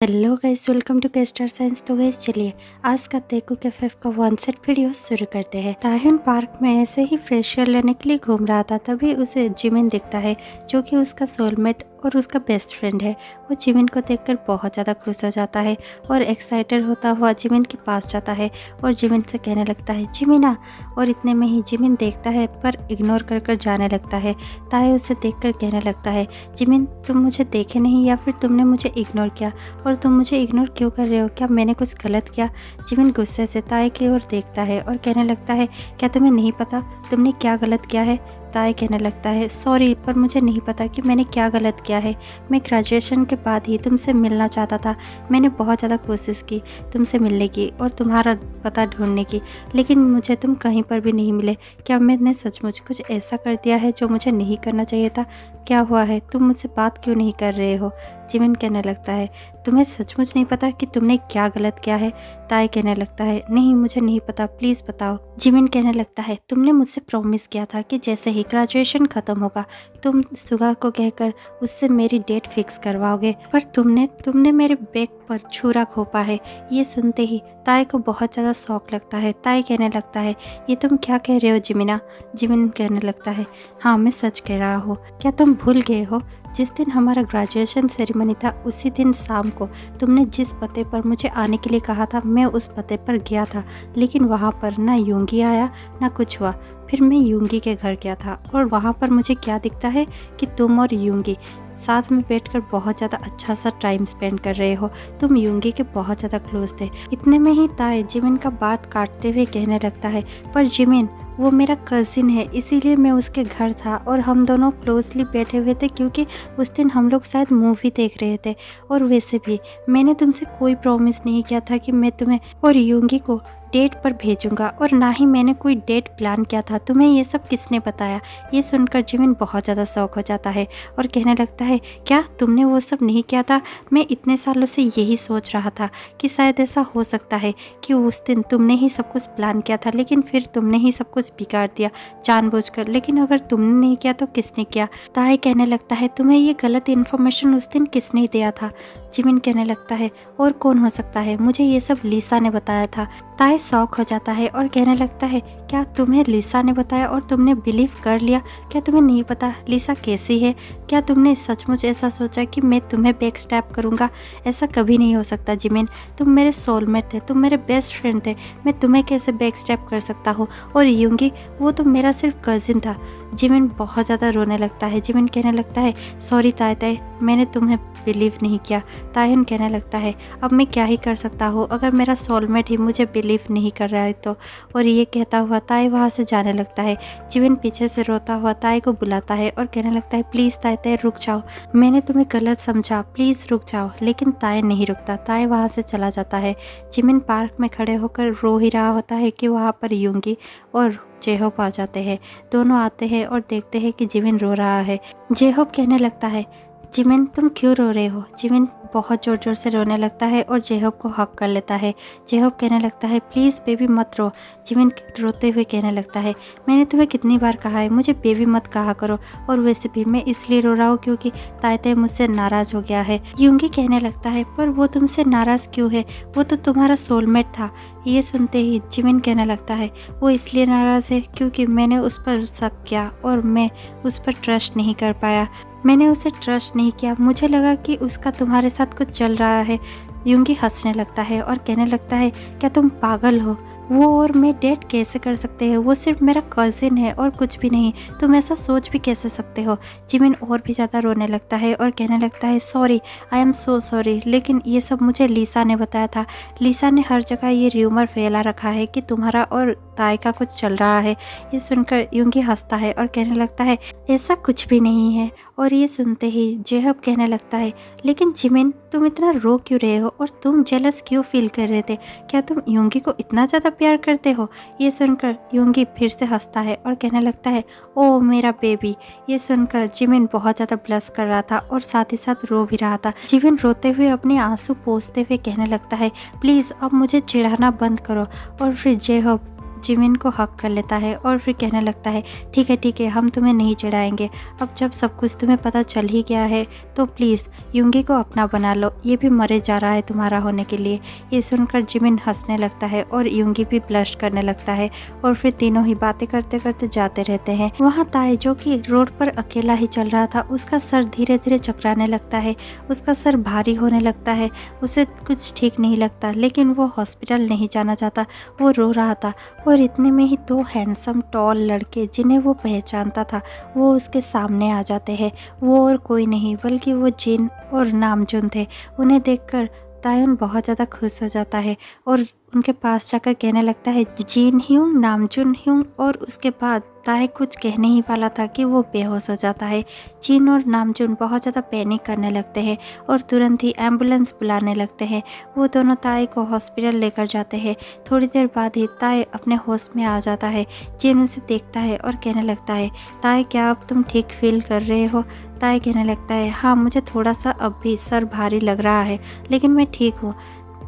Hello guys, welcome to के star signs. तो guys चलिए आज का तेकू कैफे का वन सेट वीडियो शुरू करते हैं। ताहिन पार्क में ऐसे ही फ्रेश एयर लेने के लिए घूम रहा था, तभी उसे जिमिन दिखता है जो कि उसका सोलमेट और उसका बेस्ट फ्रेंड है। वो जिमिन को देखकर बहुत ज़्यादा खुश हो जाता है और एक्साइटेड होता हुआ जिमिन के पास जाता है और जिमिन से कहने लगता है जिमिना। और इतने में ही जिमिन देखता है पर इग्नोर कर जाने लगता है। ताहि उसे देखकर कहने लगता है जिमिन, तुम मुझे देखे नहीं या फिर तुमने मुझे इग्नोर किया, और तुम मुझे इग्नोर क्यों कर रहे हो? क्या मैंने कुछ गलत किया? जिमिन गुस्से से ताई की ओर देखता है और कहने लगता है क्या तुम्हें नहीं पता तुमने क्या गलत किया है? ताई कहने लगता है सॉरी, पर मुझे नहीं पता कि मैंने क्या गलत किया है। मैं ग्रेजुएशन के बाद ही तुमसे मिलना चाहता था। मैंने बहुत ज़्यादा कोशिश की तुमसे मिलने की और तुम्हारा पता ढूंढने की, लेकिन मुझे तुम कहीं पर भी नहीं मिले। क्या मैंने सचमुच कुछ ऐसा कर दिया है जो मुझे नहीं करना चाहिए था? क्या हुआ है? तुम मुझसे बात क्यों नहीं कर रहे हो? जिमिन कहने लगता है तुम्हें सचमुच नहीं पता कि तुमने क्या गलत किया है? ताई कहने लगता है नहीं, मुझे नहीं पता, प्लीज़ बताओ। जिमिन कहने लगता है तुमने मुझसे प्रॉमिस किया था कि जैसे ही ग्रेजुएशन ख़त्म होगा तुम सुगा को कहकर उससे मेरी डेट फिक्स करवाओगे, पर तुमने मेरे बैग पर छुरा घोंपा है। ये सुनते ही ताई को बहुत ज़्यादा शौक लगता है। ताई कहने लगता है ये तुम क्या कह रहे हो जिमिना? जिमिन कहने लगता है हाँ, मैं सच कह रहा हूँ। क्या तुम भूल गए हो जिस दिन हमारा ग्रेजुएशन सेरेमनी था उसी दिन शाम को तुमने जिस पते पर मुझे आने के लिए कहा था, मैं उस पते पर गया था, लेकिन वहाँ पर ना यूंगी आया ना कुछ हुआ। फिर मैं यूंगी के घर गया था और वहाँ पर मुझे क्या दिखता है कि तुम और यूंगी साथ में बैठकर बहुत ज़्यादा अच्छा सा टाइम स्पेंड कर रहे हो। तुम यूंगी के बहुत ज़्यादा क्लोज थे। इतने में ही ताई जिमिन का बात काटते हुए कहने लगता है पर जिमिन, वो मेरा कज़िन है, इसीलिए मैं उसके घर था और हम दोनों क्लोजली बैठे हुए थे क्योंकि उस दिन हम लोग शायद मूवी देख रहे थे। और वैसे भी मैंने तुमसे कोई प्रॉमिस नहीं किया था कि मैं तुम्हें और यूंगी को डेट पर भेजूंगा, और ना ही मैंने कोई डेट प्लान किया था। तुम्हें ये सब किसने बताया? ये सुनकर जिमिन बहुत ज़्यादा शौक हो जाता है और कहने लगता है क्या तुमने वो सब नहीं किया था? मैं इतने सालों से यही सोच रहा था कि शायद ऐसा हो सकता है कि उस दिन तुमने ही सब कुछ प्लान किया था, लेकिन फिर तुमने ही सब कुछ बिगाड़ दिया जानबूझकर। लेकिन अगर तुमने नहीं किया तो किसने किया? ताई कहने लगता है तुम्हें ये गलत इन्फॉर्मेशन उस दिन किसने दिया था? जिमिन कहने लगता है और कौन हो सकता है, मुझे ये सब लिसा ने बताया था। ताई शौक हो जाता है और कहने लगता है क्या तुम्हें लिसा ने बताया और तुमने बिलीव कर लिया? क्या तुम्हें नहीं पता लिसा कैसी है? क्या तुमने सचमुच ऐसा सोचा कि मैं तुम्हें बैक स्टैप करूँगा? ऐसा कभी नहीं हो सकता जिमिन, तुम मेरे सोलमेट थे, तुम मेरे बेस्ट फ्रेंड थे, मैं तुम्हें कैसे बैक स्टैप कर सकता हूँ? और यूंगी वो तो मेरा सिर्फ कज़िन था। जिमिन बहुत ज़्यादा रोने लगता है। जिमिन कहने लगता है सॉरी ताई, मैंने तुम्हें बिलीव नहीं किया। ताहिन कहने लगता है अब मैं क्या ही कर सकता हूँ अगर मेरा सोलमेट ही मुझे बिलीव नहीं कर रहा है तो। और ये कहता हुआ ताई वहाँ से जाने लगता है। जिमिन पीछे से रोता हुआ ताई को बुलाता है और कहने लगता है प्लीज़ ताई रुक जाओ, मैंने तुम्हें गलत समझा, प्लीज़ रुक जाओ। लेकिन ताई नहीं रुकता, ताई वहाँ से चला जाता है। जिमिन पार्क में खड़े होकर रो ही रहा होता है कि वहाँ पर यूंगी और जेहोप आ जाते हैं। दोनों आते हैं और देखते हैं कि जिमिन रो रहा है। जेहोप कहने लगता है जिमिन तुम क्यों रो रहे हो? जिमिन बहुत ज़ोर ज़ोर से रोने लगता है और जेहोप को हक कर लेता है। जेहोप कहने लगता है प्लीज़ बेबी मत रो। जिमिन रोते हुए कहने लगता है मैंने तुम्हें कितनी बार कहा है मुझे बेबी मत कहा करो, और वैसे भी मैं इसलिए रो रहा हूँ क्योंकि ताई मुझसे नाराज़ हो गया है। यूंगी कहने लगता है पर वो तुमसे नाराज़ क्यों है? वो तो तुम्हारा सोलमेट था। ये सुनते ही जिमिन कहने लगता है वो इसलिए नाराज़ है क्योंकि मैंने उस पर शक किया और मैं उस पर ट्रस्ट नहीं कर पाया। मैंने उसे ट्रस्ट नहीं किया, मुझे लगा कि उसका तुम्हारे साथ कुछ चल रहा है। यूंगी हंसने लगता है और कहने लगता है क्या तुम पागल हो? वो और मैं डेट कैसे कर सकते हैं? वो सिर्फ मेरा कज़िन है और कुछ भी नहीं। तुम ऐसा सोच भी कैसे सकते हो? जिमिन और भी ज़्यादा रोने लगता है और कहने लगता है sorry, I am so sorry, लेकिन ये सब मुझे लिसा ने बताया था। लिसा ने हर जगह ये र्यूमर फैला रखा है कि तुम्हारा और ताई का कुछ चल रहा है। ये सुनकर यूंगी हंसता है और कहने लगता है ऐसा कुछ भी नहीं है। और ये सुनते ही जेहब कहने लगता है लेकिन जिमिन तुम इतना रो क्यों रहे हो और तुम जेलस क्यों फील कर रहे थे? क्या तुम यूंगी को इतना ज़्यादा प्यार करते हो? ये सुनकर यूंगी फिर से हंसता है और कहने लगता है ओ मेरा बेबी। ये सुनकर जिमिन बहुत ज़्यादा ब्लश कर रहा था और साथ ही साथ रो भी रहा था। जिमिन रोते हुए अपने आंसू पोंछते हुए कहने लगता है प्लीज़ अब मुझे चिढ़ाना बंद करो। और फिर जेहब जिमिन को हक कर लेता है और फिर कहने लगता है ठीक है हम तुम्हें नहीं चिढ़ाएंगे। अब जब सब कुछ तुम्हें पता चल ही गया है तो प्लीज़ युंगी को अपना बना लो, ये भी मरे जा रहा है तुम्हारा होने के लिए। ये सुनकर जिमिन हंसने लगता है और युंगी भी ब्लश करने लगता है और फिर तीनों ही बातें करते करते जाते रहते हैं। वहाँ ताए जो कि रोड पर अकेला ही चल रहा था, उसका सर धीरे धीरे चकराने लगता है, उसका सर भारी होने लगता है, उसे कुछ ठीक नहीं लगता, लेकिन वो हॉस्पिटल नहीं जाना चाहता, वो रो रहा था। और इतने में ही दो हैंडसम टॉल लड़के जिन्हें वो पहचानता था वो उसके सामने आ जाते हैं। वो और कोई नहीं बल्कि वो जिन और नामजुन थे। उन्हें देखकर तायुन बहुत ज़्यादा खुश हो जाता है और उनके पास जाकर कहने लगता है जिन ह्यूंग, नामजुन ह्यूंग, और उसके बाद ताए कुछ कहने ही वाला था कि वो बेहोश हो जाता है। जिन और नामजुन बहुत ज़्यादा पैनिक करने लगते हैं और तुरंत ही एम्बुलेंस बुलाने लगते हैं। वो दोनों ताए को हॉस्पिटल लेकर जाते हैं। थोड़ी देर बाद ही ताए अपने होश में आ जाता है। जिन उसे देखता है और कहने लगता है ताए क्या अब तुम ठीक फील कर रहे हो? ताए कहने लगता है हाँ, मुझे थोड़ा सा अब भी सर भारी लग रहा है लेकिन मैं ठीक हूँ।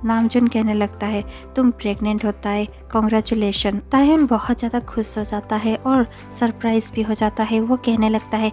नामजुन कहने लगता है तुम प्रेग्नेंट होता है, कॉन्ग्रेचुलेशन। तायुन बहुत ज़्यादा खुश हो जाता है और सरप्राइज भी हो जाता है। वो कहने लगता है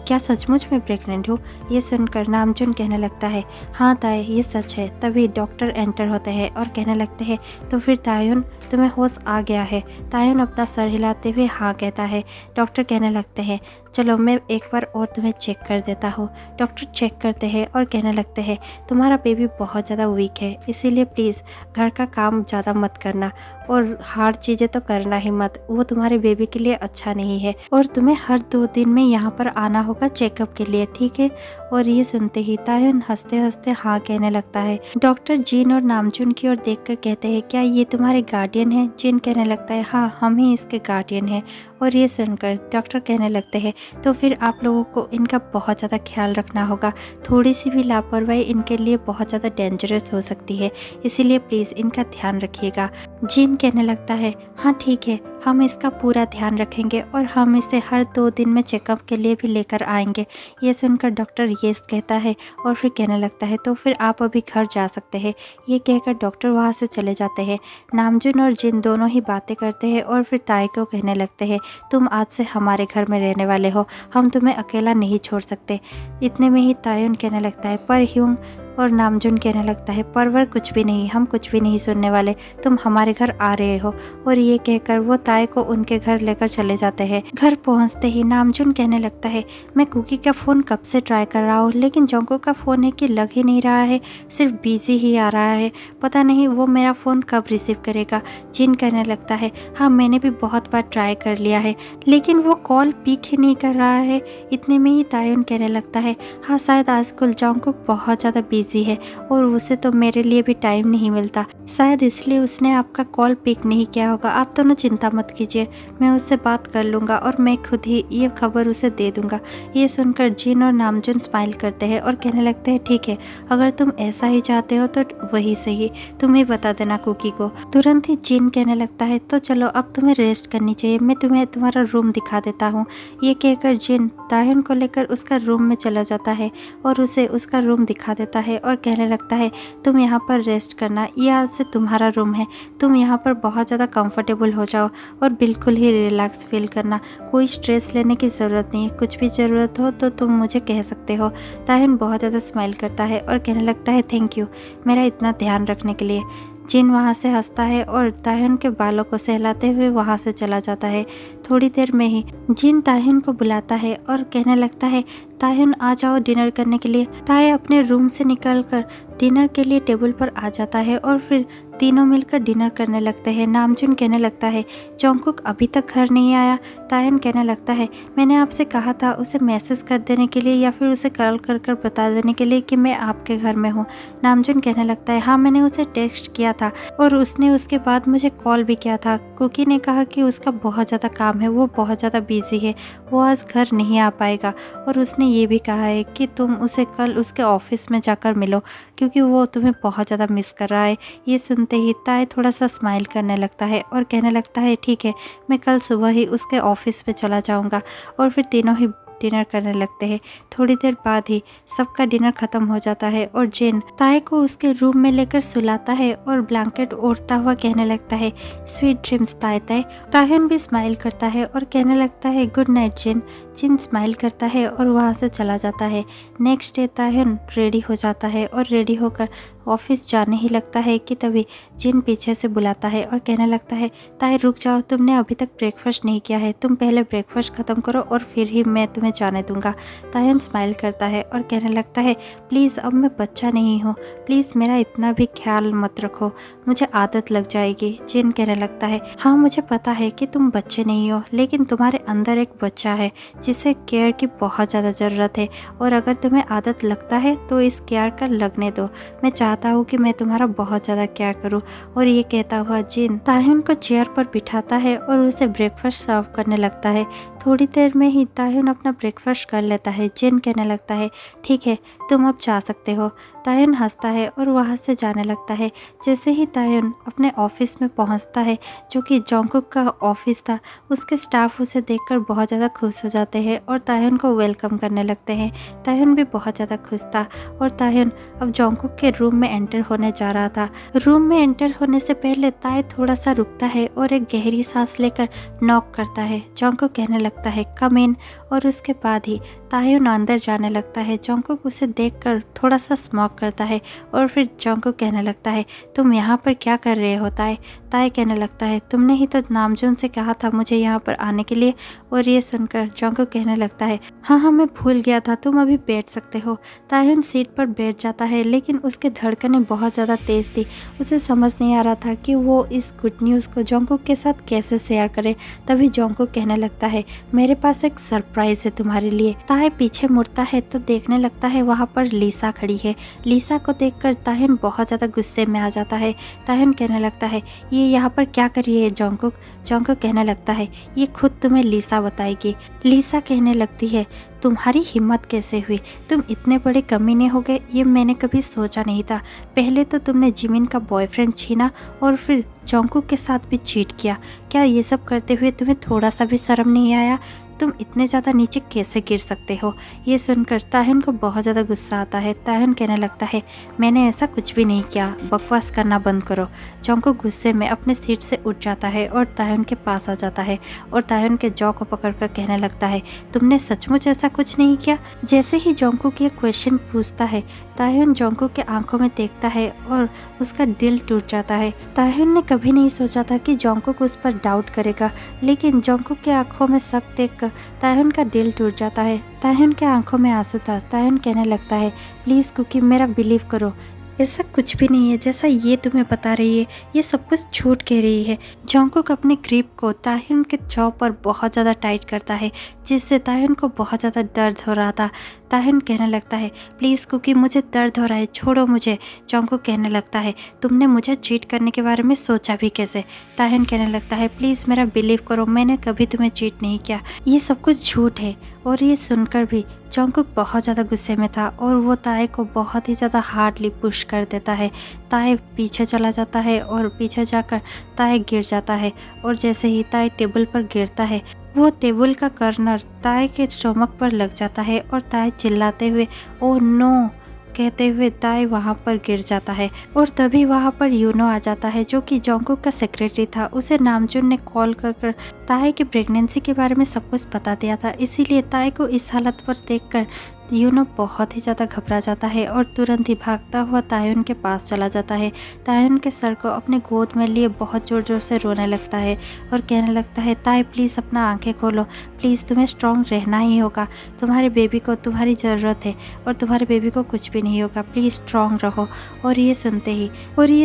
क्या सचमुच में प्रेग्नेंट हूँ? ये सुनकर नामजुन कहने लगता है हाँ ताए, ये सच है। तभी डॉक्टर एंटर होते हैं और कहने लगते हैं तो फिर तायुन तुम्हें होश आ गया है? तायुन अपना सर हिलाते हुए हाँ कहता है। डॉक्टर कहने लगते हैं चलो मैं एक बार और तुम्हें चेक कर देता हूँ। डॉक्टर चेक करते हैं और कहने लगते हैं तुम्हारा बेबी बहुत ज़्यादा वीक है, इसीलिए प्लीज़ घर का काम ज़्यादा मत करना और हार्ड चीज़ें तो करना ही मत, वो तुम्हारे बेबी के लिए अच्छा नहीं है। और तुम्हें हर 2 दिन में यहाँ पर आना होगा चेकअप के लिए, ठीक है? और ये सुनते ही तायुन हंसते हंसते हाँ कहने लगता है। डॉक्टर जिन और नामजुन की ओर देखकर कहते हैं क्या ये तुम्हारे गार्डियन है? जिन कहने लगता है हाँ, हम ही इसके गार्डियन हैं। और ये सुनकर डॉक्टर कहने लगते हैं तो फिर आप लोगों को इनका बहुत ज़्यादा ख्याल रखना होगा, थोड़ी सी भी लापरवाही इनके लिए बहुत ज़्यादा डेंजरस हो सकती है, इसीलिए प्लीज़ इनका ध्यान रखिएगा। जिन कहने लगता है हाँ ठीक है, हम इसका पूरा ध्यान रखेंगे और हम इसे हर 2 दिन में चेकअप के लिए भी लेकर आएंगे। ये सुनकर डॉक्टर येस कहता है और फिर कहने लगता है तो फिर आप अभी घर जा सकते हैं। ये कहकर डॉक्टर वहाँ से चले जाते हैं। नामजुन और जिन दोनों ही बातें करते हैं और फिर ताए को कहने लगते हैं तुम आज से हमारे घर में रहने वाले हो, हम तुम्हें अकेला नहीं छोड़ सकते। इतने में ही तायुन कहने लगता है पर ह्यूंग, और नामजुन कहने लगता है परवर कुछ भी नहीं, हम कुछ भी नहीं सुनने वाले, तुम हमारे घर आ रहे हो। और ये कहकर वो ताए को उनके घर लेकर चले जाते हैं। घर पहुंचते ही नामजुन कहने लगता है मैं कुकी का फ़ोन कब से ट्राई कर रहा हूँ लेकिन जोंको का फ़ोन है कि लग ही नहीं रहा है, सिर्फ बिजी ही आ रहा है, पता नहीं वो मेरा फ़ोन कब रिसीव करेगा। जिन कहने लगता है हाँ मैंने भी बहुत बार ट्राई कर लिया है लेकिन वो कॉल पिक ही नहीं कर रहा है। इतने में ही तायुन कहने लगता है हाँ शायद आजकल जोंको बहुत ज़्यादा बिजी है और उसे तो मेरे लिए भी टाइम नहीं मिलता, शायद इसलिए उसने आपका कॉल पिक नहीं किया होगा। आप दोनों चिंता मत कीजिए, मैं उससे बात कर लूँगा और मैं खुद ही ये खबर उसे दे दूँगा। ये सुनकर जिन और नामजुन स्माइल करते हैं और कहने लगते हैं ठीक है, अगर तुम ऐसा ही चाहते हो तो वही सही, तुम ही बता देना कुकी को। तुरंत ही जिन कहने लगता है तो चलो अब तुम्हें रेस्ट करनी चाहिए, मैं तुम्हें तुम्हारा रूम दिखा देता हूँ। ये कहकर जिन तायुन को लेकर उसका रूम में चला जाता है और उसे उसका रूम दिखा देता है और कहने लगता है तुम यहाँ पर रेस्ट करना, ये आज से तुम्हारा रूम है, तुम यहाँ पर बहुत ज़्यादा कंफर्टेबल हो जाओ और बिल्कुल ही रिलैक्स फील करना, कोई स्ट्रेस लेने की ज़रूरत नहीं है, कुछ भी ज़रूरत हो तो तुम मुझे कह सकते हो। तायुन बहुत ज़्यादा स्माइल करता है और कहने लगता है थैंक यू मेरा इतना ध्यान रखने के लिए। जिन वहाँ से हंसता है और तायुन के बालों को सहलाते हुए वहाँ से चला जाता है। थोड़ी देर में ही जिन तायुन को बुलाता है और कहने लगता है तायुन आ जाओ डिनर करने के लिए। ताए अपने रूम से निकलकर डिनर के लिए टेबल पर आ जाता है और फिर तीनों मिलकर डिनर करने लगते हैं। नामजुन कहने लगता है जोंकुक अभी तक घर नहीं आया। तायुन कहने लगता है मैंने आपसे कहा था उसे मैसेज कर देने के लिए या फिर उसे कॉल कर कर बता देने के लिए कि मैं आपके घर में हूँ। नामजुन कहने लगता है हाँ मैंने उसे टेक्स्ट किया था और उसने उसके बाद मुझे कॉल भी किया था। कुकी ने कहा कि उसका बहुत ज़्यादा काम है, वो बहुत ज़्यादा बिजी है, वो आज घर नहीं आ पाएगा और उसने ये भी कहा है कि तुम उसे कल उसके ऑफिस में जाकर मिलो क्योंकि वो तुम्हें बहुत ज़्यादा मिस कर रहा है। ये सुनते ही ताए थोड़ा सा स्माइल करने लगता है और कहने लगता है ठीक है मैं कल सुबह ही उसके ऑफिस में चला जाऊंगा। और फिर तीनों ही डिनर करने लगते हैं। थोड़ी देर बाद ही सबका डिनर खत्म हो जाता है और जिन ताए को उसके रूम में लेकर सुलाता है और ब्लैंकेट ओढ़ता हुआ कहने लगता है, स्वीट ड्रीम्स ताए ताए। ताहयुन भी स्माइल करता है और कहने लगता है, गुड नाइट जिन। जिन स्माइल करता है और वहाँ से चला जाता है। नेक्स्ट डे ताहयुन रेडी हो जाता है और रेडी होकर ऑफिस जाने ही लगता है कि तभी जिन पीछे से बुलाता है और कहने लगता है, ताए रुक जाओ, तुमने अभी तक ब्रेकफास्ट नहीं किया है, तुम पहले ब्रेकफास्ट खत्म करो और फिर ही मैं तुम्हें जाने दूंगा। ताहयुन स्माइल करता है और कहने लगता है, प्लीज़ अब मैं बच्चा नहीं हूँ, प्लीज़ मेरा इतना भी ख्याल मत रखो, मुझे आदत लग जाएगी। जिन कहने लगता है, हाँ मुझे पता है कि तुम बच्चे नहीं हो, लेकिन तुम्हारे अंदर एक बच्चा है जिसे केयर की बहुत ज़्यादा ज़रूरत है और अगर तुम्हें आदत लगता है तो इस केयर का लगने दो। मैं चाहता हूँ कि मैं तुम्हारा बहुत ज़्यादा केयर करूँ। और ये कहता हुआ जिन ताहयुन को चेयर पर बिठाता है और उसे ब्रेकफास्ट सर्व करने लगता है। थोड़ी देर में ही ताहयुन अपना ब्रेकफास्ट कर लेता है। जिन कहने लगता है, ठीक है तुम अब जा सकते हो। ताहयुन हंसता है और वहाँ से जाने लगता है। जैसे ही ताहयुन अपने ऑफिस में पहुँचता है, जो कि जोंगकुक का ऑफिस था, उसके स्टाफ उसे देखकर बहुत ज़्यादा खुश हो जाते हैं और ताहयुन को वेलकम करने लगते हैं। ताहयुन भी बहुत ज़्यादा खुश था और ताहयुन अब जोंगकुक के रूम में एंटर होने जा रहा था। रूम में एंटर होने से पहले ताए थोड़ा सा रुकता है और एक गहरी सांस लेकर नॉक करता है। जोंगकुक कहने लगता है, कम इन, और उसके बाद ही ताहयुन अंदर जाने लगता है। जोंगकुक उसे देखकर थोड़ा सा स्मॉक करता है और फिर जोंगकुक कहने लगता है, तुम यहाँ पर क्या कर रहे हो ताए? ताए कहने लगता है, तुमने ही तो नामजून से कहा था मुझे यहाँ पर आने के लिए। और ये सुनकर जोंगकुक कहने लगता है, हाँ मैं भूल गया था, तुम अभी बैठ सकते हो। ताहयुन सीट पर बैठ जाता है, लेकिन उसके धड़कनें बहुत ज़्यादा तेज़ थी। उसे समझ नहीं आ रहा था कि वो इस गुड न्यूज़ को जोंगकुक के साथ कैसे शेयर करे। तभी जोंगकुक कहने लगता है, मेरे पास एक सरप्राइज है तुम्हारे लिए। ताए पीछे मुड़ता है तो देखने लगता है वहाँ पर लीसा खड़ी है। लीसा को देखकर ताहयुन बहुत ज़्यादा गुस्से में आ जाता है। ताहयुन कहने लगता है, ये यहाँ पर क्या कर रही है जोंगकुक? जोंगकुक कहने लगता है, ये खुद तुम्हें लीसा बताएगी। लीसा कहने लगती है, तुम्हारी हिम्मत कैसे हुई? तुम इतने बड़े कमीने हो गए, ये मैंने कभी सोचा नहीं था। पहले तो तुमने जिमिन का बॉयफ्रेंड छीना और फिर जोंगकुक के साथ भी चीट किया। क्या ये सब करते हुए तुम्हें थोड़ा सा भी शर्म नहीं आया? तुम इतने ज़्यादा नीचे कैसे गिर सकते हो? ये सुनकर ताहयुन को बहुत ज़्यादा गुस्सा आता है। ताहयुन कहने लगता है, मैंने ऐसा कुछ भी नहीं किया, बकवास करना बंद करो। जोंगकुक गुस्से में अपने सीट से उठ जाता है और ताहयुन के पास आ जाता है और ताहयुन के जॉ को पकड़कर कहने लगता है, तुमने सचमुच ऐसा कुछ नहीं किया? जैसे ही जोंगकुक ये क्वेश्चन पूछता है, ताहयुन जोंगकुक के आंखों में देखता है और उसका दिल टूट जाता है। ताहयुन ने कभी नहीं सोचा था कि जोंगकुक उस पर डाउट करेगा, लेकिन जोंगकुक के आंखों में शक देखकर ताहयुन का दिल टूट जाता है। ताहयुन के आंखों में आंसू था। ताहयुन कहने लगता है, प्लीज़ कुकी मेरा बिलीव करो, ऐसा कुछ भी नहीं है जैसा ये तुम्हें बता रही है, ये सब कुछ झूठ कह रही है। जोंगकुक अपने ग्रिप को ताहयुन के जॉ पर बहुत ज़्यादा टाइट करता है, जिससे ताहयुन को बहुत ज़्यादा दर्द हो रहा था। ताहयुन कहने लगता है, प्लीज़ कुकी मुझे दर्द हो रहा है, छोड़ो मुझे। जोंगकुक कहने लगता है, तुमने मुझे चीट करने के बारे में सोचा भी कैसे? ताहयुन कहने लगता है, प्लीज़ मेरा बिलीव करो, मैंने कभी तुम्हें चीट नहीं किया, ये सब कुछ झूठ है। और ये सुनकर भी जोंगकुक बहुत ज़्यादा गुस्से में था और वो ताए को बहुत ही ज़्यादा हार्डली पुश कर देता है। ताए पीछे चला जाता है और पीछे जाकर ताए गिर जाता है और जैसे ही ताए टेबल पर गिरता है, वो टेबल का कर्नर ताए के स्टोमक पर लग जाता है और ताए चिल्लाते हुए ओह नो कहते हुए ताए वहाँ पर गिर जाता है। और तभी वहाँ पर यूनो आ जाता है, जो कि जोंगकुक का सेक्रेटरी था। उसे नामजून ने कॉल कर ताए की प्रेगनेंसी के बारे में सब कुछ बता दिया था, इसीलिए ताए को इस हालत पर देखकर यूनो बहुत ही ज़्यादा घबरा जाता है और तुरंत ही भागता हुआ ताहयुन के पास चला जाता है। ताहयुन के सर को अपने गोद में लिए बहुत ज़ोर ज़ोर से रोने लगता है और कहने लगता है, ताए प्लीज़ अपना आंखें खोलो, प्लीज़ तुम्हें स्ट्रॉन्ग रहना ही होगा, तुम्हारे बेबी को तुम्हारी ज़रूरत है और तुम्हारे बेबी को कुछ भी नहीं होगा, प्लीज़ स्ट्रॉन्ग रहो। और ये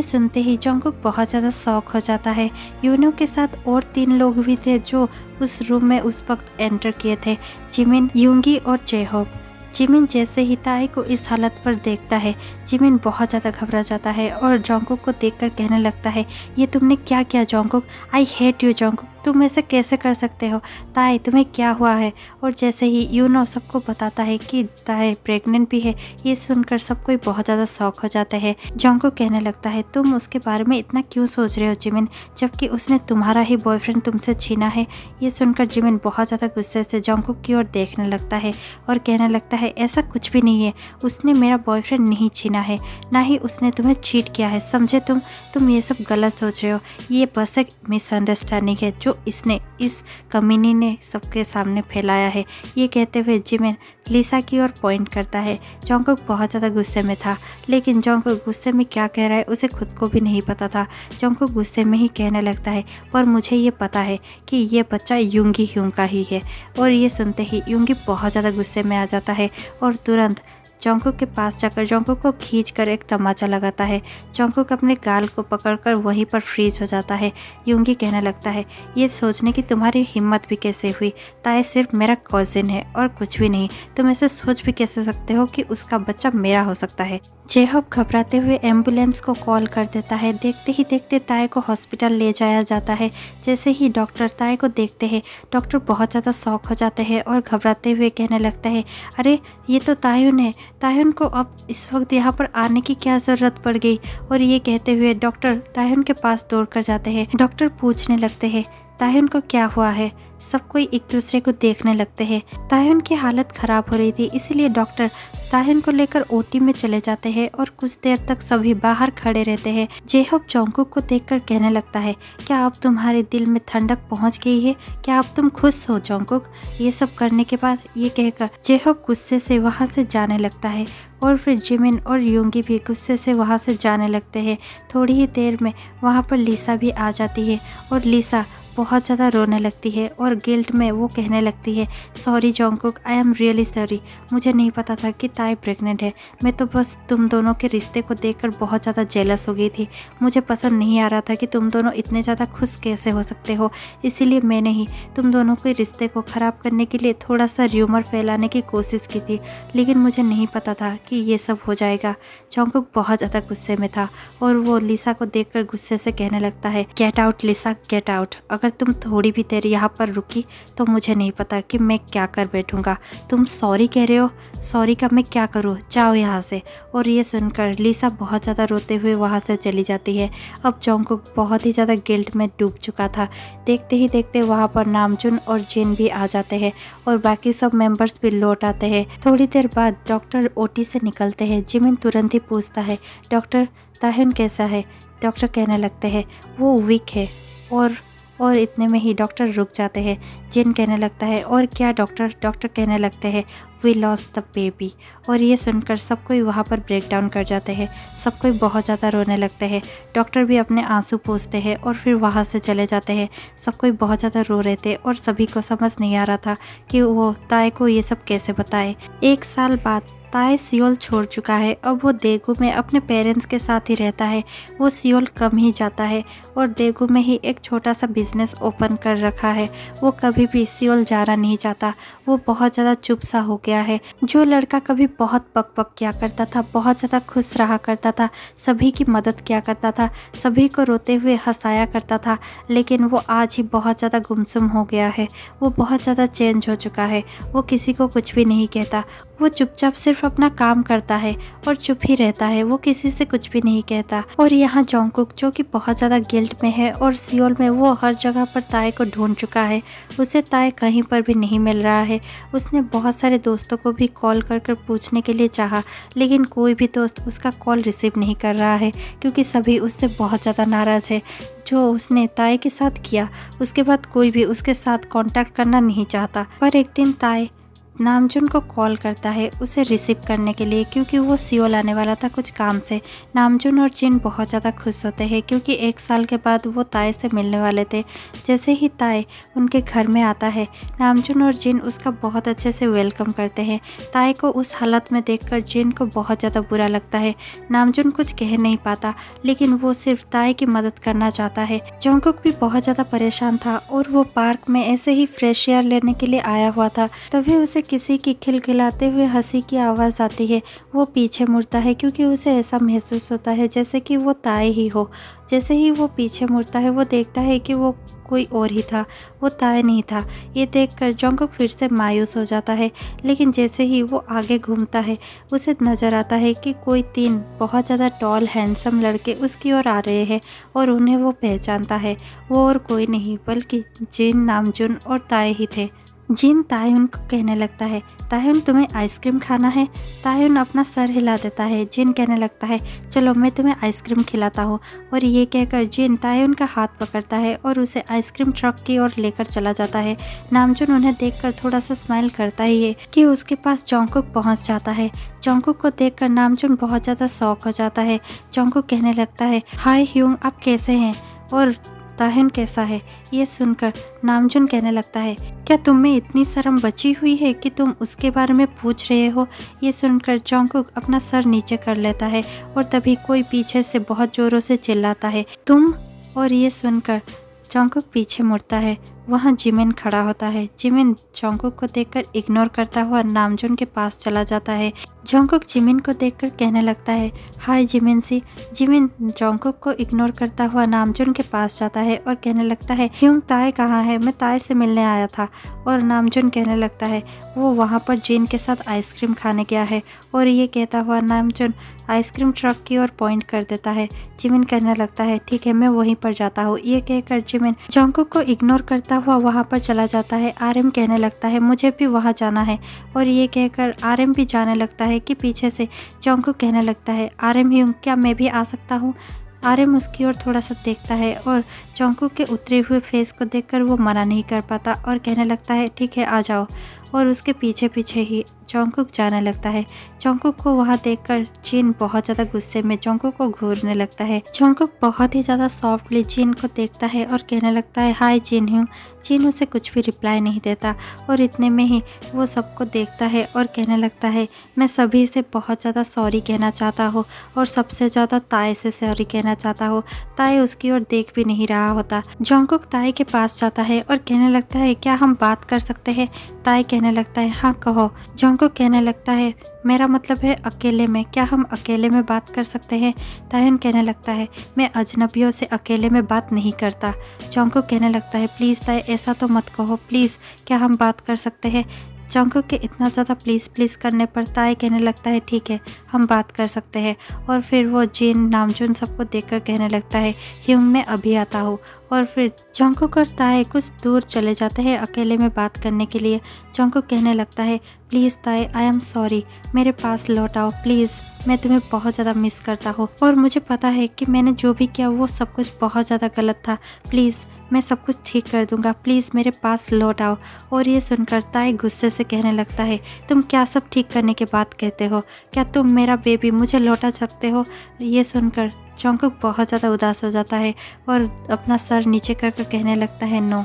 सुनते ही जोंगकुक बहुत ज़्यादा शॉक हो जाता है। यूनो के साथ और 3 लोग भी थे जो उस रूम में उस वक्त एंटर किए थे, जिमिन, यूंगी और जेहोब। जिमिन जैसे ही ताए को इस हालत पर देखता है, जिमिन बहुत ज़्यादा घबरा जाता है और जोंगकुक को देखकर कहने लगता है, ये तुमने क्या किया Jungkook? I hate you Jungkook, तुम ऐसे कैसे कर सकते हो? ताई तुम्हें क्या हुआ है? और जैसे ही यूनो सबको बताता है कि ताई प्रेग्नेंट भी है, ये सुनकर सब कोई बहुत ज़्यादा शॉक हो जाता है। जोंगकुक कहने लगता है तुम उसके बारे में इतना क्यों सोच रहे हो जिमिन, जबकि उसने तुम्हारा ही बॉयफ्रेंड तुमसे छीना है। ये सुनकर जिमिन बहुत ज़्यादा गुस्से से जोंगकुक की ओर देखने लगता है और कहने लगता है ऐसा कुछ भी नहीं है, उसने मेरा बॉयफ्रेंड नहीं छीना है, ना ही उसने तुम्हें चीट किया है, समझे तुम ये सब गलत सोच रहे हो। ये बस एक मिसअंडरस्टैंडिंग है जो इसने इस कमीनी ने सबके सामने फैलाया है। ये कहते हुए जिमिन लिसा की ओर पॉइंट करता है। जोंगकुक बहुत ज़्यादा गुस्से में था, लेकिन जोंगकुक गुस्से में क्या कह रहा है उसे खुद को भी नहीं पता था। जोंगकुक गुस्से में ही कहने लगता है पर मुझे ये पता है कि ये बच्चा यूंगी ह्यूंग का ही है। और ये सुनते ही यूंगी बहुत ज़्यादा गुस्से में आ जाता है और तुरंत जोंगकुक के पास जाकर जोंगकुक को खींचकर एक तमाचा लगाता है। जोंगकुक अपने गाल को पकड़कर वहीं पर फ्रीज हो जाता है। यूंगी कहने लगता है ये सोचने की तुम्हारी हिम्मत भी कैसे हुई, ताई सिर्फ मेरा कॉजिन है और कुछ भी नहीं, तुम ऐसे सोच भी कैसे सकते हो कि उसका बच्चा मेरा हो सकता है। जेहब घबराते हुए एम्बुलेंस को कॉल कर देता है। देखते ही देखते ताई को हॉस्पिटल ले जाया जाता है। जैसे ही डॉक्टर ताई को देखते हैं, डॉक्टर बहुत ज़्यादा शॉक हो जाते हैं और घबराते हुए कहने लगता है अरे ये तो तायुन है, तायुन को अब इस वक्त यहाँ पर आने की क्या ज़रूरत पड़ गई। और ये कहते हुए डॉक्टर तायुन के पास दौड़ कर जाते हैं। डॉक्टर पूछने लगते हैं तायुन को क्या हुआ है। सब कोई एक दूसरे को देखने लगते हैं। तायुन की हालत खराब हो रही थी, इसीलिए डॉक्टर तायुन को लेकर ओटी में चले जाते हैं और कुछ देर तक सभी बाहर खड़े रहते हैं। जेहब जोंगकुक को देखकर कहने लगता है क्या अब तुम्हारे दिल में ठंडक पहुंच गई है, क्या अब तुम खुश हो जोंगकुक। ये सब करने के बाद ये कहकर जेहब गुस्से से वहां से जाने लगता है और फिर जिमिन और यूंगी भी गुस्से से वहां से जाने लगते हैं। थोड़ी ही देर में वहां पर लिसा भी आ जाती है और लिसा बहुत ज़्यादा रोने लगती है और गिल्ट में वो कहने लगती है sorry Jungkook, I am really sorry, मुझे नहीं पता था कि ताई प्रेग्नेंट है। मैं तो बस तुम दोनों के रिश्ते को देखकर बहुत ज़्यादा जेलस हो गई थी। मुझे पसंद नहीं आ रहा था कि तुम दोनों इतने ज़्यादा खुश कैसे हो सकते हो, इसीलिए मैंने ही तुम दोनों के रिश्ते को ख़राब करने के लिए थोड़ा सा र्यूमर फैलाने की कोशिश की थी, लेकिन मुझे नहीं पता था कि ये सब हो जाएगा। जोंगकुक बहुत ज़्यादा गुस्से में था और वो लिसा को देखकर गुस्से से कहने लगता है गेट आउट लिसा, गेट आउट। अगर तुम थोड़ी भी देर यहाँ पर रुकी तो मुझे नहीं पता कि मैं क्या कर बैठूंगा। तुम सॉरी कह रहे हो, सॉरी का मैं क्या करूँ, जाओ यहाँ से। और ये सुनकर लिसा बहुत ज़्यादा रोते हुए वहाँ से चली जाती है। अब जोंगकुक बहुत ही ज़्यादा गिल्ट में डूब चुका था। देखते ही देखते वहाँ पर नामजुन और जिन भी आ जाते हैं और बाकी सब मेंबर्स भी लौट आते हैं। थोड़ी देर बाद डॉक्टर ओटी से निकलते हैं। जिमिन तुरंत ही पूछता है डॉक्टर ताहुन कैसा है। डॉक्टर कहने लगते हैं वो वीक है और इतने में ही डॉक्टर रुक जाते हैं। जिन कहने लगता है और क्या डॉक्टर। डॉक्टर कहने लगते हैं वी लॉस्ट द बेबी। और ये सुनकर सब कोई वहाँ पर ब्रेक डाउन कर जाते हैं। सब कोई बहुत ज़्यादा रोने लगते हैं। डॉक्टर भी अपने आंसू पोंछते हैं और फिर वहाँ से चले जाते हैं। सब कोई बहुत ज़्यादा रो रहे थे और सभी को समझ नहीं आ रहा था कि वो ताई को ये सब कैसे बताए। 1 साल बाद ताई सियोल छोड़ चुका है। अब वो देगू में अपने पेरेंट्स के साथ ही रहता है। वो सियोल कम ही जाता है और देगू में ही एक छोटा सा बिजनेस ओपन कर रखा है। वो कभी भी सियोल जाना नहीं चाहता। वो बहुत ज़्यादा चुप सा हो गया है। जो लड़का कभी बहुत पक पक किया करता था, बहुत ज़्यादा खुश रहा करता था, सभी की मदद किया करता था, सभी को रोते हुए हंसाया करता था, लेकिन वो आज ही बहुत ज़्यादा गुमसुम हो गया है। वो बहुत ज़्यादा चेंज हो चुका है। वो किसी को कुछ भी नहीं कहता। वो चुपचाप सिर्फ अपना काम करता है और चुप ही रहता है। वो किसी से कुछ भी नहीं कहता। और यहाँ जोंगकुक जो कि बहुत ज़्यादा गिल्ट में है और सियोल में वो हर जगह पर ताई को ढूंढ चुका है। उसे ताई कहीं पर भी नहीं मिल रहा है। उसने बहुत सारे दोस्तों को भी कॉल कर कर पूछने के लिए चाहा, लेकिन कोई भी दोस्त उसका कॉल रिसीव नहीं कर रहा है क्योंकि सभी उससे बहुत ज़्यादा नाराज़ है। जो उसने ताई के साथ किया उसके बाद कोई भी उसके साथ कांटेक्ट करना नहीं चाहता। पर एक दिन ताई नामजुन को कॉल करता है उसे रिसीव करने के लिए, क्योंकि वो सियोल आने वाला था कुछ काम से। नामजुन और जिन बहुत ज़्यादा खुश होते हैं क्योंकि 1 साल के बाद वो ताई से मिलने वाले थे। जैसे ही ताई उनके घर में आता है, नामजुन और जिन उसका बहुत अच्छे से वेलकम करते हैं। ताई को उस हालत में देखकर जिन को बहुत ज़्यादा बुरा लगता है। नामजुन कुछ कह नहीं पाता, लेकिन वो सिर्फ ताई की मदद करना चाहता है। जोंगकुक भी बहुत ज़्यादा परेशान था और वो पार्क में ऐसे ही फ्रेश एयर लेने के लिए आया हुआ था। तभी उसे किसी की खिलखिलाते हुए हंसी की आवाज़ आती है। वो पीछे मुड़ता है क्योंकि उसे ऐसा महसूस होता है जैसे कि वो ताए ही हो। जैसे ही वो पीछे मुड़ता है वो देखता है कि वो कोई और ही था, वो ताए नहीं था। ये देखकर जंगकुक फिर से मायूस हो जाता है, लेकिन जैसे ही वो आगे घूमता है उसे नज़र आता है कि कोई 3 बहुत ज़्यादा टॉल हैंडसम लड़के उसकी ओर आ रहे हैं और उन्हें वो पहचानता है। वो और कोई नहीं बल्कि जिन, नामजुन और ताए ही थे। जिन तायुन को कहने लगता है, तायुन तुम्हें आइसक्रीम खाना है? तायुन अपना सर हिला देता है। जिन कहने लगता है, चलो मैं तुम्हें आइसक्रीम खिलाता हूँ। और ये कहकर जिन तायुन का हाथ पकड़ता है और उसे आइसक्रीम ट्रक की ओर लेकर चला जाता है। नामजुन उन्हें देखकर थोड़ा सा स्माइल करता ही है कि उसके पास जंगकुक पहुँच जाता है। जंगकुक को देखकर नामजुन बहुत ज़्यादा शॉक हो जाता है। जंगकुक कहने लगता है, हाय ह्यूंग, आप कैसे हैं? और ताहिन कैसा है? ये सुनकर नामजुन कहने लगता है, क्या तुम में इतनी शर्म बची हुई है कि तुम उसके बारे में पूछ रहे हो? ये सुनकर जंगकुक अपना सर नीचे कर लेता है और तभी कोई पीछे से बहुत जोरों से चिल्लाता है, तुम? और ये सुनकर जंगकुक पीछे मुड़ता है। वहाँ जिमिन खड़ा होता है। जिमिन जंगकुक को देखकर इग्नोर करता हुआ नामजुन के पास चला जाता है। जंगकुक जिमिन को देखकर कहने लगता है, हाय जिमिन सी। जिमिन जंगकुक को इग्नोर करता हुआ नामजुन के पास जाता है और कहने लगता है, ह्यूंग ताए कहाँ है? मैं ताए से मिलने आया था। और नामजुन कहने लगता है, वो वहाँ पर जिन के साथ आइसक्रीम खाने गया है। और ये कहता हुआ नामजुन आइसक्रीम ट्रक की ओर पॉइंट कर देता है। जिमिन कहने लगता है, ठीक है, मैं वहीं पर जाता हूँ। ये कहकर जिमिन जंगकुक को इग्नोर करता हुआ वहाँ पर चला जाता है। आरएम कहने लगता है, मुझे भी वहाँ जाना है। और ये कहकर आरएम भी जाने लगता है कि पीछे से जंगकुक कहने लगता है, आरएम ह्यूंग, क्या मैं भी आ सकता हूँ? आरएम उसकी ओर थोड़ा सा देखता है और जंगकुक के उतरे हुए फेस को देखकर वो मना नहीं कर पाता और कहने लगता है, ठीक है, आ जाओ। और उसके पीछे पीछे ही जंगकुक जाने लगता है। जंगकुक को वहाँ देखकर जिन बहुत ज़्यादा गुस्से में जंगकुक को घूरने लगता है। जंगकुक बहुत ही ज़्यादा सॉफ्टली जिन को देखता है और कहने लगता है, हाय जिन ह्यूंग। जिन उसे कुछ भी रिप्लाई नहीं देता और इतने में ही वो सबको देखता है और कहने लगता है, मैं सभी से बहुत ज़्यादा सॉरी कहना चाहता हूँ और सबसे ज़्यादा ताए से सॉरी कहना चाहता हूँ। ताए उसकी ओर देख भी नहीं रहा होता। जंगकुक ताए के पास जाता है और कहने लगता है, क्या हम बात कर सकते हैं? ताए कहने लगता है, हाँ कहो। जंगकुक कहने लगता है, मेरा मतलब है अकेले में, क्या हम अकेले में बात कर सकते हैं? ताहिन कहने लगता है, मैं अजनबियों से अकेले में बात नहीं करता। जंगकुक कहने लगता है, प्लीज़ ताए ऐसा तो मत कहो, प्लीज़, क्या हम बात कर सकते हैं? जंगकुक के इतना ज़्यादा प्लीज़ प्लीज़ करने पर ताए कहने लगता है, ठीक है, हम बात कर सकते हैं। और फिर वो जिन, नामजुन सबको देखकर कहने लगता है, ह्यूंग मैं अभी आता हूँ। और फिर जंगकुक और ताए कुछ दूर चले जाते हैं अकेले में बात करने के लिए। जंगकुक कहने लगता है, प्लीज़ ताए, आई एम सॉरी, मेरे पास लौट आओ प्लीज़, मैं तुम्हें बहुत ज़्यादा मिस करता हूँ और मुझे पता है कि मैंने जो भी किया वो सब कुछ बहुत ज़्यादा गलत था। प्लीज़, मैं सब कुछ ठीक कर दूंगा, प्लीज़ मेरे पास लौट आओ। और ये सुनकर ताए गुस्से से कहने लगता है, तुम क्या सब ठीक करने के बाद कहते हो? क्या तुम मेरा बेबी मुझे लौटा सकते हो? ये सुनकर जंगकुक बहुत ज़्यादा उदास हो जाता है और अपना सर नीचे कर कहने लगता है, नो।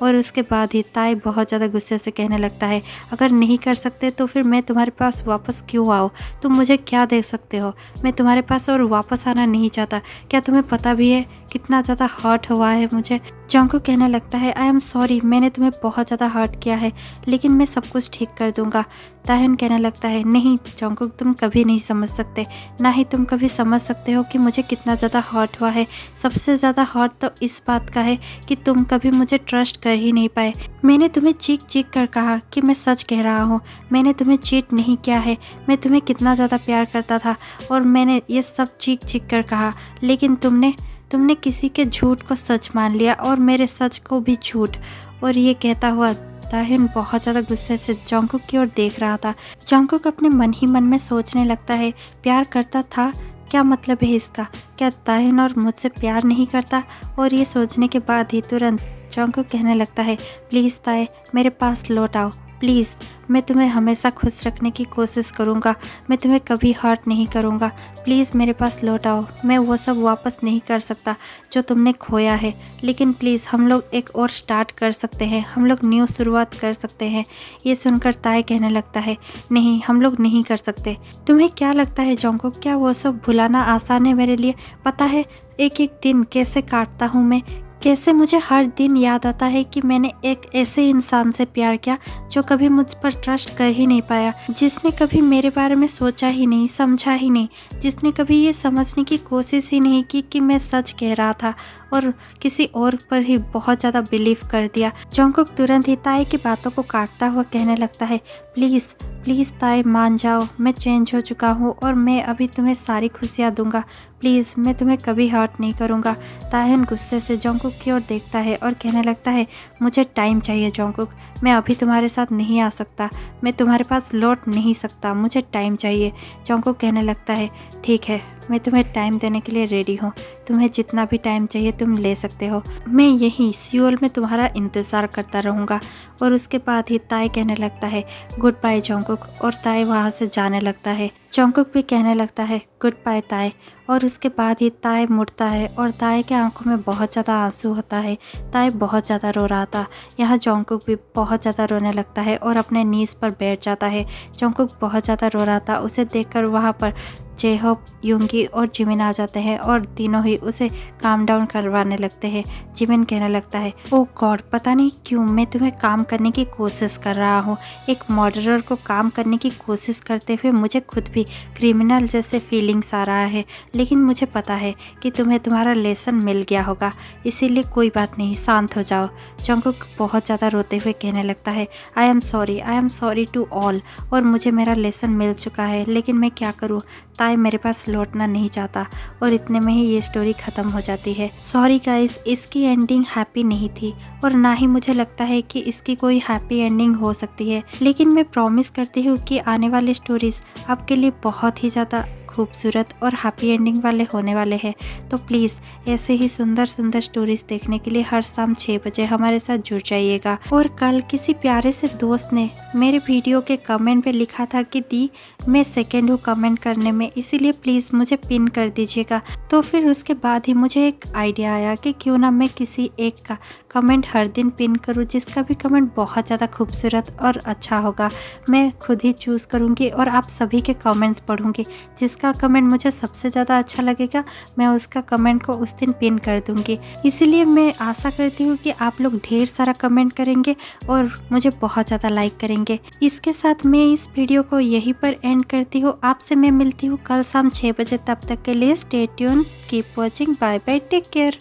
और उसके बाद ही ताए बहुत ज़्यादा गुस्से से कहने लगता है, अगर नहीं कर सकते तो फिर मैं तुम्हारे पास वापस क्यों आऊँ? तुम मुझे क्या दे सकते हो? मैं तुम्हारे पास और वापस आना नहीं चाहता। क्या तुम्हें पता भी है कितना ज़्यादा हर्ट हुआ है मुझे? जंगकुक कहने लगता है, आई एम सॉरी, मैंने तुम्हें बहुत ज़्यादा हर्ट किया है, लेकिन मैं सब कुछ ठीक कर दूंगा। ताहिन कहने लगता है, नहीं जंगकुक, तुम कभी नहीं समझ सकते, ना ही तुम कभी समझ सकते हो कि मुझे कितना ज़्यादा हर्ट हुआ है। सबसे ज़्यादा हर्ट तो इस बात का है कि तुम कभी मुझे ट्रस्ट कर ही नहीं पाए। मैंने तुम्हें चीख चीख कर कहा कि मैं सच कह रहा हूँ, मैंने तुम्हें चीट नहीं किया है, मैं तुम्हें कितना ज़्यादा प्यार करता था और मैंने ये सब चीख चीख कर कहा, लेकिन तुमने किसी के झूठ को सच मान लिया और मेरे सच को भी झूठ। और ये कहता हुआ ताहिन बहुत ज़्यादा गुस्से से जंगकुक की ओर देख रहा था। जंगकुक अपने मन ही मन में सोचने लगता है, प्यार करता था, क्या मतलब है इसका? क्या ताहिन और मुझसे प्यार नहीं करता? और ये सोचने के बाद ही तुरंत जंगकुक कहने लगता है, प्लीज़ ताए, मेरे पास लौट आओ प्लीज़, मैं तुम्हें हमेशा खुश रखने की कोशिश करूँगा, मैं तुम्हें कभी हर्ट नहीं करूँगा, प्लीज़ मेरे पास लौट आओ। मैं वो सब वापस नहीं कर सकता जो तुमने खोया है, लेकिन प्लीज़ हम लोग एक और स्टार्ट कर सकते हैं, हम लोग न्यू शुरुआत कर सकते हैं। ये सुनकर ताए कहने लगता है, नहीं, हम लोग नहीं कर सकते। तुम्हें क्या लगता है जंगकुक, क्या वो सब भुलाना आसान है मेरे लिए? पता है एक एक दिन कैसे काटता हूँ मैं, कैसे मुझे हर दिन याद आता है कि मैंने एक ऐसे इंसान से प्यार किया जो कभी मुझ पर ट्रस्ट कर ही नहीं पाया, जिसने कभी मेरे बारे में सोचा ही नहीं, समझा ही नहीं, जिसने कभी ये समझने की कोशिश ही नहीं की कि मैं सच कह रहा था और किसी और पर ही बहुत ज़्यादा बिलीव कर दिया। जंगकुक तुरंत ही ताई की बातों को काटता हुआ कहने लगता है, प्लीज़ प्लीज़ ताई मान जाओ, मैं चेंज हो चुका हूँ और मैं अभी तुम्हें सारी खुशियाँ दूंगा, प्लीज़ मैं तुम्हें कभी हर्ट नहीं करूँगा। तायहन गुस्से से जंगकुक की ओर देखता है और कहने लगता है, मुझे टाइम चाहिए जंगकुक, मैं अभी तुम्हारे साथ नहीं आ सकता, मैं तुम्हारे पास लौट नहीं सकता, मुझे टाइम चाहिए। जंगकुक कहने लगता है, ठीक है, मैं तुम्हें टाइम देने के लिए रेडी हूँ, तुम्हें जितना भी टाइम चाहिए तुम ले सकते हो, मैं यहीं सियोल में तुम्हारा इंतज़ार करता रहूँगा। और उसके बाद ही ताई कहने लगता है, गुड बाय जंगकुक, और ताई वहाँ से जाने लगता है। जंगकुक भी कहने लगता है, गुड बाय ताई, और उसके बाद ही ताई मुड़ता है और ताई के आंखों में बहुत ज़्यादा आंसू होता है। ताई बहुत ज़्यादा रो रहा था। यहाँ जंगकुक भी बहुत ज़्यादा रोने लगता है और अपने नीज़ पर बैठ जाता है। जंगकुक बहुत ज़्यादा रो रहा था, उसे देखकर वहाँ पर जेहोप, युंगी और जिमिन आ जाते हैं और तीनों ही उसे काम डाउन करवाने लगते हैं। जिमिन कहने लगता है, ओ गॉड, पता नहीं क्यों मैं तुम्हें काम करने की कोशिश कर रहा हूँ। एक मर्डरर को काम करने की कोशिश करते हुए मुझे खुद भी क्रिमिनल जैसे फीलिंग्स आ रहा है, लेकिन मुझे पता है कि तुम्हें तुम्हारा लेसन मिल गया होगा, इसीलिए कोई बात नहीं, शांत हो जाओ। जंगकुक बहुत ज़्यादा रोते हुए कहने लगता है, I am sorry to all, और मुझे मेरा लेसन मिल चुका है, लेकिन मैं क्या करूँ, ताई मेरे पास लौटना नहीं चाहता। और इतने में ही ये स्टोरी ख़त्म हो जाती है। सॉरी गाइस, इसकी एंडिंग हैप्पी नहीं थी और ना ही मुझे लगता है कि इसकी कोई हैप्पी एंडिंग हो सकती है, लेकिन मैं प्रॉमिस करती हूँ कि आने वाले स्टोरीज आपके लिए बहुत ही ज़्यादा खूबसूरत और हैप्पी एंडिंग वाले होने वाले हैं। तो प्लीज़ ऐसे ही सुंदर सुंदर स्टोरीज देखने के लिए हर शाम 6 बजे हमारे साथ जुड़ जाइएगा। और कल किसी प्यारे से दोस्त ने मेरे वीडियो के कमेंट पे लिखा था कि दी मैं सेकेंड हूँ कमेंट करने में, इसीलिए प्लीज़ मुझे पिन कर दीजिएगा। तो फिर उसके बाद ही मुझे एक आइडिया आया कि क्यों ना मैं किसी एक का कमेंट हर दिन पिन करूँ, जिसका भी कमेंट बहुत ज़्यादा खूबसूरत और अच्छा होगा। मैं खुद ही चूज़ करूँगी और आप सभी के कमेंट्स पढ़ूँगी। जिसका कमेंट मुझे सबसे ज़्यादा अच्छा लगेगा मैं उसका कमेंट को उस दिन पिन कर दूँगी। इसीलिए मैं आशा करती हूँ कि आप लोग ढेर सारा कमेंट करेंगे और मुझे बहुत ज़्यादा लाइक करेंगे। इसके साथ मैं इस वीडियो को यहीं पर एंड करती हूँ। आपसे मैं मिलती हूँ कल शाम 6 बजे। तब तक के लिए stay tuned, keep watching, bye bye, take care.